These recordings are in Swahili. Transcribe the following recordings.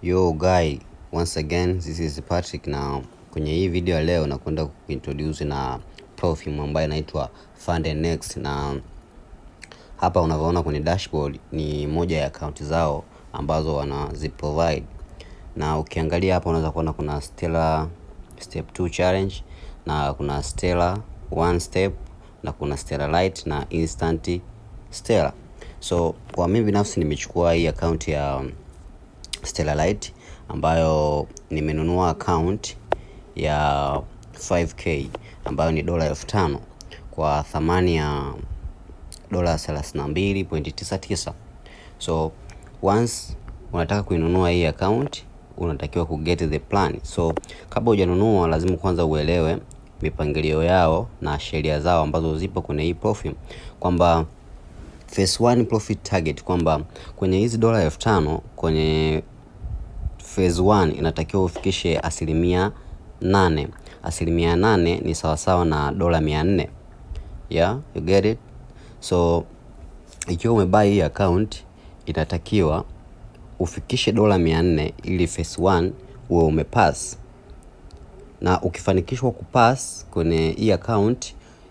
Yo guy, once again this is Patrick, na kwenye hii video ya leo nakwenda kuintroduce na profile ambayo inaitwa FundNext, na hapa unavyoona kwenye dashboard ni moja ya account zao ambazo wanaziprovide. Na ukiangalia hapa unaweza kuona kuna Stellar Step 2 Challenge, na kuna Stellar 1 Step, na kuna Stellar Lite na Instant Stellar. So kwa mimi binafsi nimechukua hii account ya Stellar Lite ambayo nimenunua account ya 5k ambayo ni $5,000 kwa thamani ya $32.99. So once unataka kuinunua hii account unatakiwa kuget the plan. So kabla hujanunua lazima kwanza uelewe mipangilio yao na sheria zao ambazo zipo kwenye hii profile, kwamba phase 1 profit target, kwamba kwenye hizi $5,000 kwenye phase 1 inatakiwa ufikishe 8%. 8% ni sawasawa na $400. Yeah, you get it? So ikiwa umebuy hii account inatakiwa ufikishe $400 ili phase 1 uwe umepass. Na ukifanikishwa kupass kwenye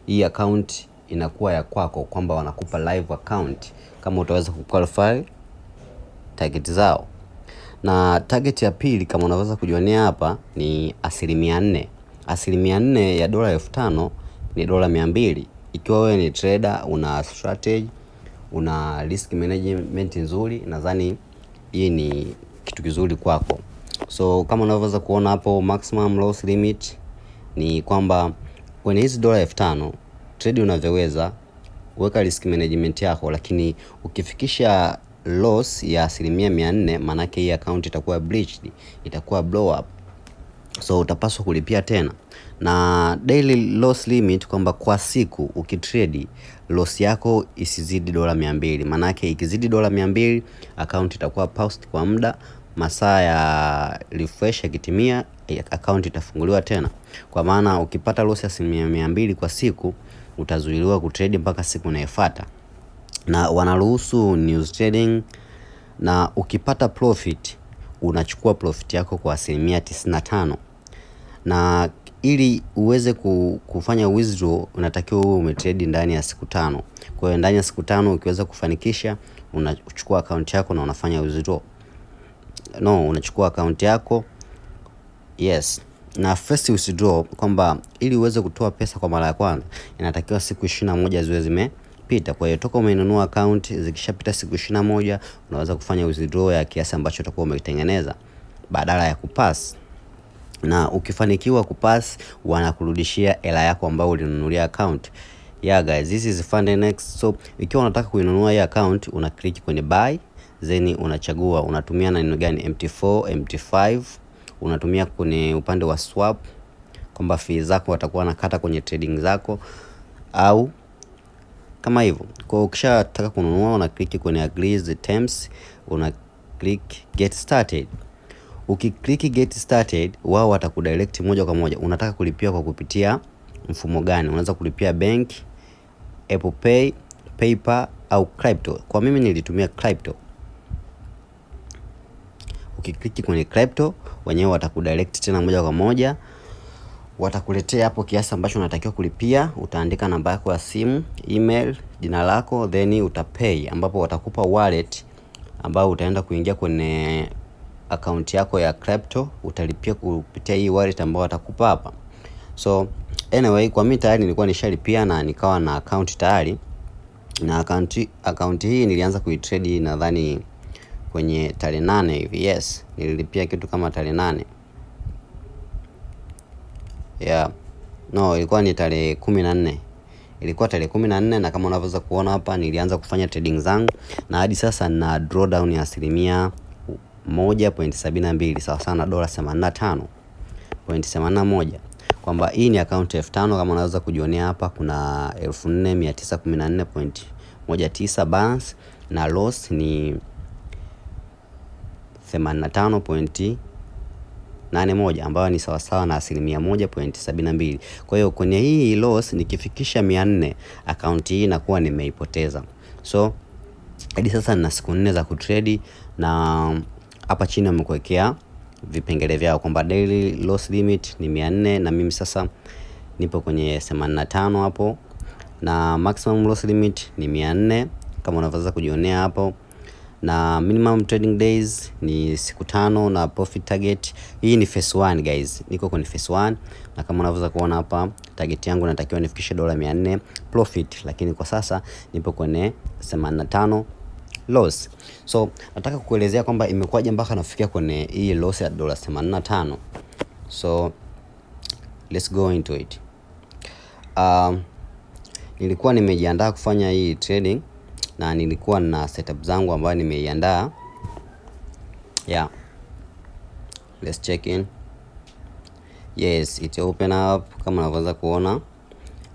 hii account inakuwa ya kwako, kwamba wanakupa live account kama utaweza kuqualify target zao. Na target ya pili kama unaweza kujionea hapa ni 4%. 4% ya $5,000 ni $200. Ikiwa wewe ni trader, una strategy, una risk management nzuri, nadhani hii ni kitu kizuri kwako. So kama unaweza kuona hapo, maximum loss limit ni kwamba kwenye hizi $5,000 trade unavyoweza weka risk management yako, lakini ukifikisha loss ya 400%, maana yake hii account itakuwa breached, itakuwa blow up. So utapaswa kulipia tena. Na daily loss limit kwamba kwa siku ukitrade loss yako isizidi $200. Maana yake ikizidi $200 account itakuwa paused kwa muda, masaa ya refresh yakitimia account itafunguliwa tena. Kwa maana ukipata loss ya 200 kwa siku utazuiliwa kutrade mpaka siku inayofuata. Na wanaruhusu news trading, na ukipata profit unachukua profit yako kwa 95%. Na ili uweze kufanya withdraw unatakiwa uwe umetrade ndani ya siku 5. Kwa hiyo ndani ya siku 5 ukiweza kufanikisha, unachukua account yako na unafanya withdraw. Unachukua account yako. Yes. Na first withdraw kwamba ili uweze kutoa pesa kwa mara ya kwanza inatakiwa siku 21 ziwe zimepita. Kwa hiyo toka umenunua account zikishapita siku 21 unaweza kufanya withdraw ya kiasi ambacho utakuwa umetengeneza badala ya kupass. Na ukifanikiwa kupass wanakurudishia hela yako ambayo ulinunulia account. Yeah guys, this is FundNext. So ikiwa unataka kuinunua hii account una click kwenye buy, then unachagua unatumia neno gani, MT4, MT5, unatumia kwenye upande wa swap kwamba fees zako watakuwa nakata kwenye trading zako au kama hivyo. Kwa ukishataka kununua una click kwenye agree the terms, una click get started. Ukiklik get started wao watakudirect moja kwa moja unataka kulipia kwa kupitia mfumo gani. Unaweza kulipia bank, Apple Pay, PayPal au crypto. Kwa mimi nilitumia crypto. Ukiklik kwenye crypto wenyewe watakudirect tena moja kwa moja, watakuletea hapo kiasi ambacho unatakiwa kulipia. Utaandika namba yako ya simu, email, jina lako, then utapay, ambapo watakupa wallet ambao utaenda kuingia kwenye account yako ya crypto, utalipia kupitia hii wallet ambao watakupa hapa. So anyway, kwa mimi tayari nilikuwa nishalipia na nikawa na account tayari. Na account hii nilianza kuitrade nadhani kwenye tarehe 8 hivi. Yes, nililipia kitu kama tarehe 8. Yeah. Ilikuwa ni tarehe 14. Ilikuwa tarehe 14, na kama unaweza kuona hapa nilianza kufanya trading zangu na hadi sasa na drawdown ya 1.72 sawa sana $85.81. Kwamba hii ni account 5,000 kama unaweza kujionea hapa kuna 4,914.19 balance, na loss ni 85.81 ambayo ni sawa sawa na 1.72. Kwa hiyo kwenye hii loss nikifikisha 400 account hii inakuwa nimeipoteza. So hadi sasa nina siku 4 za kutrade, na hapa chini wamekuwekea vipengele vyao kwamba daily loss limit ni 400 na mimi sasa nipo kwenye 85 hapo, na maximum loss limit ni 400 kama unavyoweza kujionea hapo, na minimum trading days ni siku 5, na profit target hii ni phase 1 guys. Niko kwenye phase 1 na kama unavyoweza kuona hapa target yangu natakiwa nifikishe $400 profit, lakini kwa sasa nipo kwenye 85 loss. So nataka kukuelezea kwamba imekuwaje mpaka nafikia kwenye hii loss ya $85. So let's go into it. Nilikuwa nimejiandaa kufanya hii trading na nilikuwa na setup zangu ambayo nimeiandaa. Yeah, let's check in. Yes, it open up. Kama unaweza kuona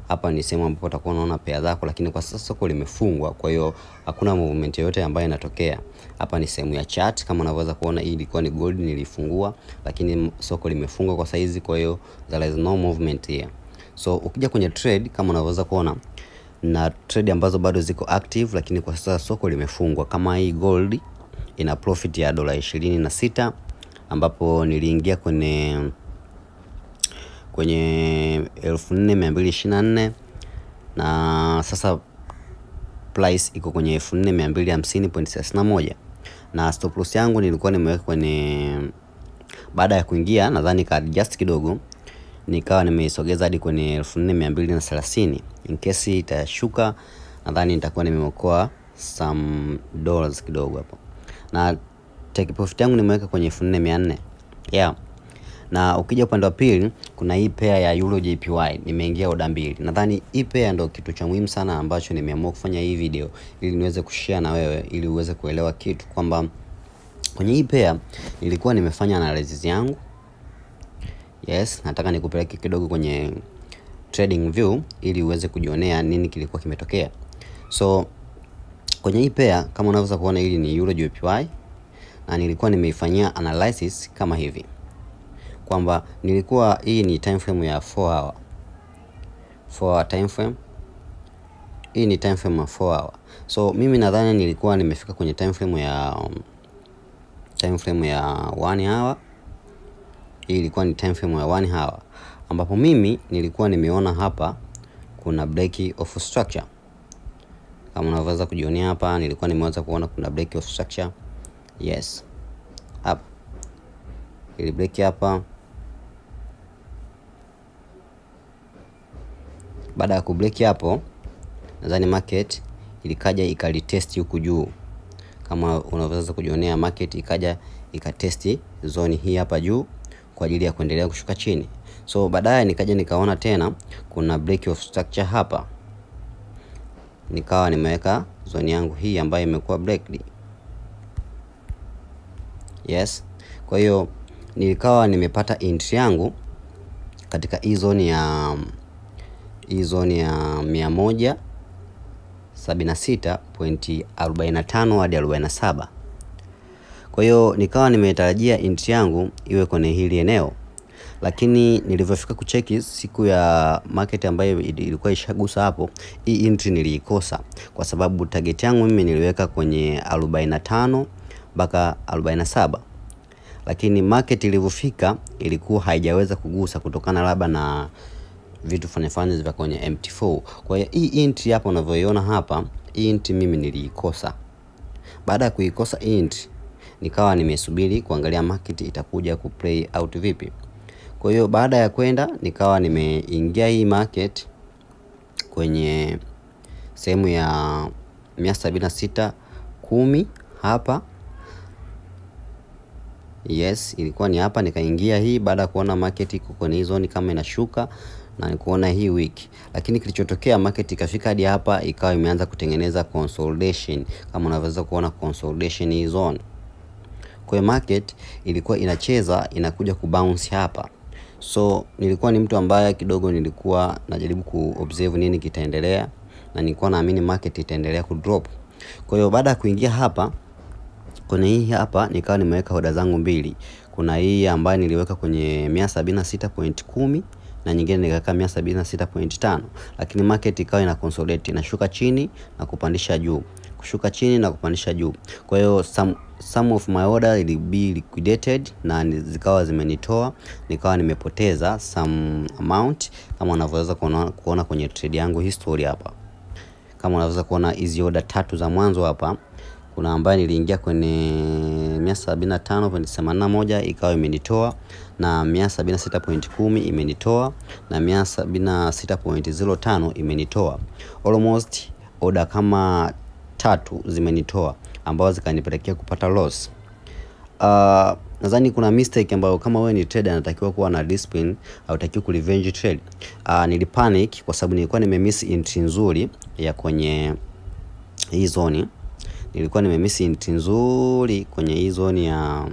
hapa ni sehemu ambapo utakuwa unaona pair zako, lakini kwa sasa soko limefungwa, kwa hiyo hakuna movement yoyote ambayo inatokea. Hapa ni sehemu ya chart, kama unaweza kuona hii ilikuwa ni gold nilifungua, lakini soko limefungwa kwa saizi, kwa hiyo there is no movement here. So ukija kwenye trade kama unaweza kuona na trade ambazo bado ziko active, lakini kwa sasa soko limefungwa. Kama hii gold ina profit ya $26 ambapo niliingia kwenye 4224 na sasa price iko kwenye 4250.31, na stop loss yangu nilikuwa nimeweka kwenye, baada ya kuingia nadhani ka adjust kidogo nikawa nimeisogeza hadi kwenye 4230. In case itashuka nadhani nitakuwa nimeokoa some dollars kidogo hapo, na take profit yangu nimeweka kwenye 4400. Yeah. Na ukija upande wa pili kuna hii pair ya Euro JPY nimeingia order 2. Nadhani hii pair ndio kitu cha muhimu sana ambacho nimeamua kufanya hii video ili niweze kushare na wewe ili uweze kuelewa kitu kwamba kwenye hii pair nilikuwa nimefanya analysis yangu. Yes, nataka nikupeleke kidogo kwenye trading view ili uweze kujionea nini kilikuwa kimetokea. So kwenye hii pair kama unaweza kuona hili ni Euro JPY na nilikuwa nimeifanyia analysis kama hivi, kwamba nilikuwa hii ni time frame ya 4 hour time frame. Hii ni time frame ya 4 hour. So mimi nadhani nilikuwa nimefika kwenye time frame ya 1 hour. Hii ilikuwa ni time frame ya 1 hour ambapo mimi nilikuwa nimeona hapa kuna break of structure. Kama unaweza kujionea hapa nilikuwa nimeweza kuona kuna break of structure. Yes. Hapa ili break hapa. Baada ya kubreak hapo nadhani market ilikaja ikalitest huku juu. Kama unaweza kujionea market ikaja ikatesti zone hii hapa juu kwa ajili ya kuendelea kushuka chini. So baadaye nikaja nikaona tena kuna break of structure hapa, nikawa nimeweka zone yangu hii ambayo imekuwa breaked. Yes. Kwa hiyo nilikawa nimepata entry yangu katika hii zone ya 176.45 hadi 47. Kwa hiyo nikawa nimetarajia entry yangu iwe kwenye hili eneo, lakini nilivyofika kucheki siku ya market ambayo ilikuwa ishagusa hapo, hii entry niliikosa kwa sababu target yangu mimi niliweka kwenye 45 mpaka 47, lakini market ilivyofika ilikuwa haijaweza kugusa kutokana labda na vitu fanya vya kwenye MT4. Kwa hiyo hii entry hapa unavyoiona hapa, hii entry mimi niliikosa. Baada ya kuikosa entry nikawa nimesubiri kuangalia market itakuja kuplay out vipi. Kwa hiyo baada ya kwenda nikawa nimeingia hii market kwenye sehemu ya 176.10 hapa. Yes, ilikuwa ni hapa nikaingia hii baada ya kuona market iko kwenye zone kama inashuka na nikuona hii wiki, lakini kilichotokea market ikafika hadi hapa ikawa imeanza kutengeneza consolidation. Kama unaweza kuona consolidation hii zone, kwa market ilikuwa inacheza inakuja kubounce hapa. So nilikuwa ni mtu ambaye kidogo nilikuwa najaribu kuobserve nini kitaendelea na nilikuwa naamini market itaendelea kudrop. Kwa hiyo baada ya kuingia hapa kwenye hii hapa nikawa nimeweka order zangu mbili. Kuna hii ambayo niliweka kwenye 176.10 na nyingine nikaweka 176.5, lakini market ikawa ina consolidate inashuka chini na kupandisha juu. kushuka chini na kupandisha juu. Kwa hiyo some of my order will be liquidated na zikawa zimenitoa, nikawa nimepoteza some amount, kama unavyoweza kuona kwenye trade yangu history hapa. Kama unaweza kuona hizi order 3 za mwanzo hapa, kuna ambaye niliingia kwenye 175.81 ikawa imenitoa, na 176.10 imenitoa, na 176.05 imenitoa. Almost order kama 3 zimenitoa ambazo zikanipelekea kupata loss. Nadhani kuna mistake ambayo kama wewe ni trader unatakiwa kuwa na discipline, au unatakiwa ku revenge trade. Nilipanic kwa sababu nilikuwa nimemiss entry nzuri ya kwenye hii zone. Nilikuwa nimemiss entry nzuri kwenye hii zone ya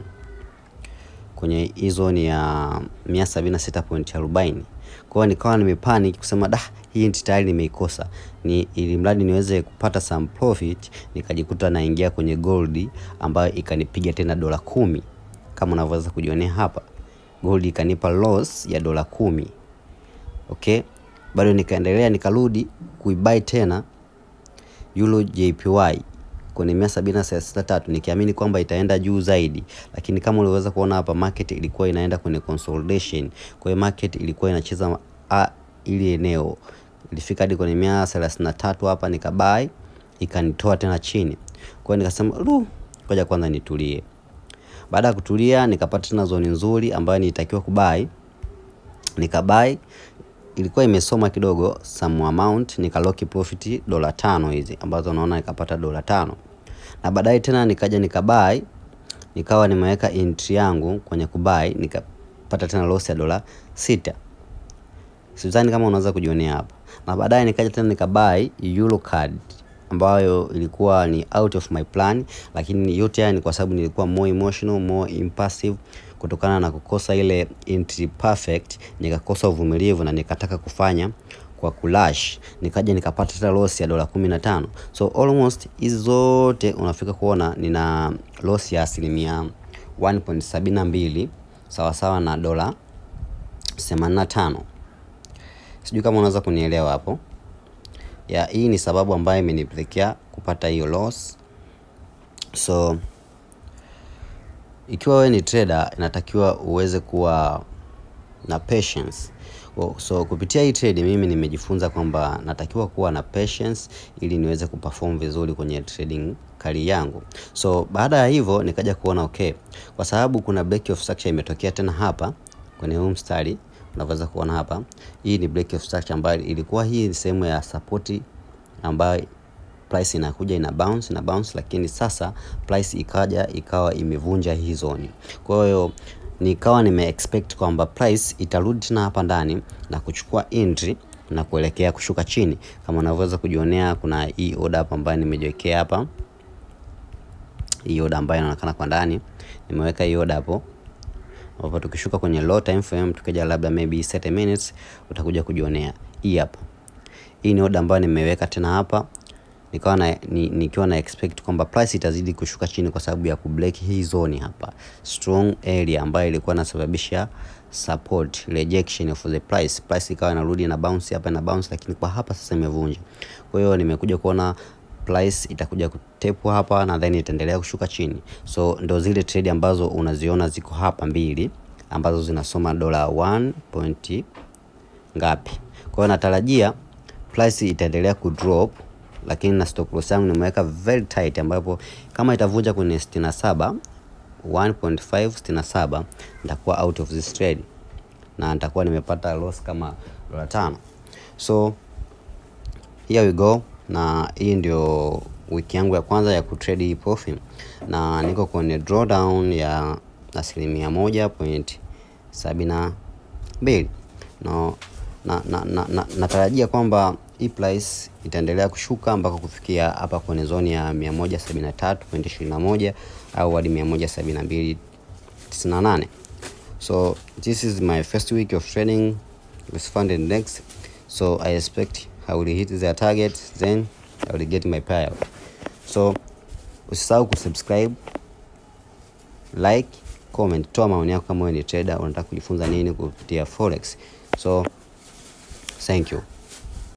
176.40. Kwa hiyo nikawa nimepanic kusema hii entry tayari nimeikosa. Ili mradi niweze kupata some profit, nikajikuta naingia kwenye gold ambayo ikanipiga tena $10. Kama unavyoweza kujionea hapa, gold ikanipa loss ya $10. Okay, bado nikaendelea, nikarudi kuibuy tena Euro JPY kwenye 173 nikiamini kwamba itaenda juu zaidi, lakini kama uliweza kuona hapa, market ilikuwa inaenda kwenye consolidation. Kwa hiyo market ilikuwa inacheza ili eneo, ilifika hadi kwenye 133 hapa, nikabuy, ikanitoa tena chini. Kwa hiyo nikasema ngoja kwanza nitulie. Baada ya kutulia, nikapata tena zone nzuri ambayo nilitakiwa kubuy, nikabuy. Ilikuwa imesoma kidogo some amount, nikalock profit $5 hizi ambazo unaona, nikapata $5. Na baadaye tena nikaja nikabuy, nikawa nimeweka entry yangu kwenye kubuy, nikapata tena loss ya $6. Sidhani kama unaweza kujionea hapa. Na baadaye nikaja tena nikabuy Euro card ambayo ilikuwa ni out of my plan, lakini yote haya ni kwa sababu nilikuwa more emotional, more impulsive kutokana na kukosa ile entry perfect. Nikakosa uvumilivu na nikataka kufanya kwa kulash, nikaja nikapata tena loss ya $15. So almost hizo zote unafika kuona nina loss ya 1.72 sawa sawa na $85. Sijui kama unaweza kunielewa hapo. Hii ni sababu ambayo imenipelekea kupata hiyo loss. So ikiwa wewe ni trader, inatakiwa uweze kuwa na patience. So kupitia hii trade mimi nimejifunza kwamba natakiwa kuwa na patience ili niweze kuperform vizuri kwenye trading career yangu. So baada ya hivyo nikaja kuona kwa sababu kuna break of structure imetokea tena hapa kwenye huu mstari. Unaweza kuona hapa, hii ni break of structure ambayo ilikuwa hii ni sehemu ya support ambayo price inakuja ina bounce, lakini sasa price ikawa imevunja hii zone. Kwa hiyo nikawa expect kwamba price itarudi tena hapa ndani na kuchukua entry na kuelekea kushuka chini. Kama unaweza kujionea, kuna hii order hapa ambayo nimejiwekea hapa, hii order ambayo inaonekana kwa ndani, nimeweka hii order hapo. Hapo tukishuka kwenye low time frame, tukija labda maybe 30 minutes, utakuja kujionea hii hapa. Hii ni order ambayo nimeweka tena hapa, nikiwa na expect kwamba price itazidi kushuka chini kwa sababu ya kubreak hii zone hapa, strong area ambayo ilikuwa inasababisha support rejection of the price. Price ikawa inarudi na bounce hapa na bounce, lakini kwa hapa sasa imevunja. Kwa hiyo nimekuja kuona price itakuja kutepwa hapa na then itaendelea kushuka chini. So ndio zile trade ambazo unaziona ziko hapa mbili ambazo zinasoma $1 point ngapi. Kwa hiyo natarajia price itaendelea kudrop, lakini na stop loss yangu nimeweka very tight, ambapo kama itavunja kwenye 67 1.567 nitakuwa out of this trade na nitakuwa nimepata loss kama $5. So here we go, na hii ndio wiki yangu ya kwanza ya kutrade hii profit, na niko kwenye drawdown ya 1.72. Natarajia kwamba hii price itaendelea kushuka mpaka kufikia hapa kwenye zone ya 173.21 au hadi 172.98. So this is my first week of trading with Fund Index. So I expect I will hit their target, then I will get my payout. So usisahau kusubscribe, like, comment, toa maoni yako kama wewe ni trader unataka kujifunza nini kupitia forex. So thank you.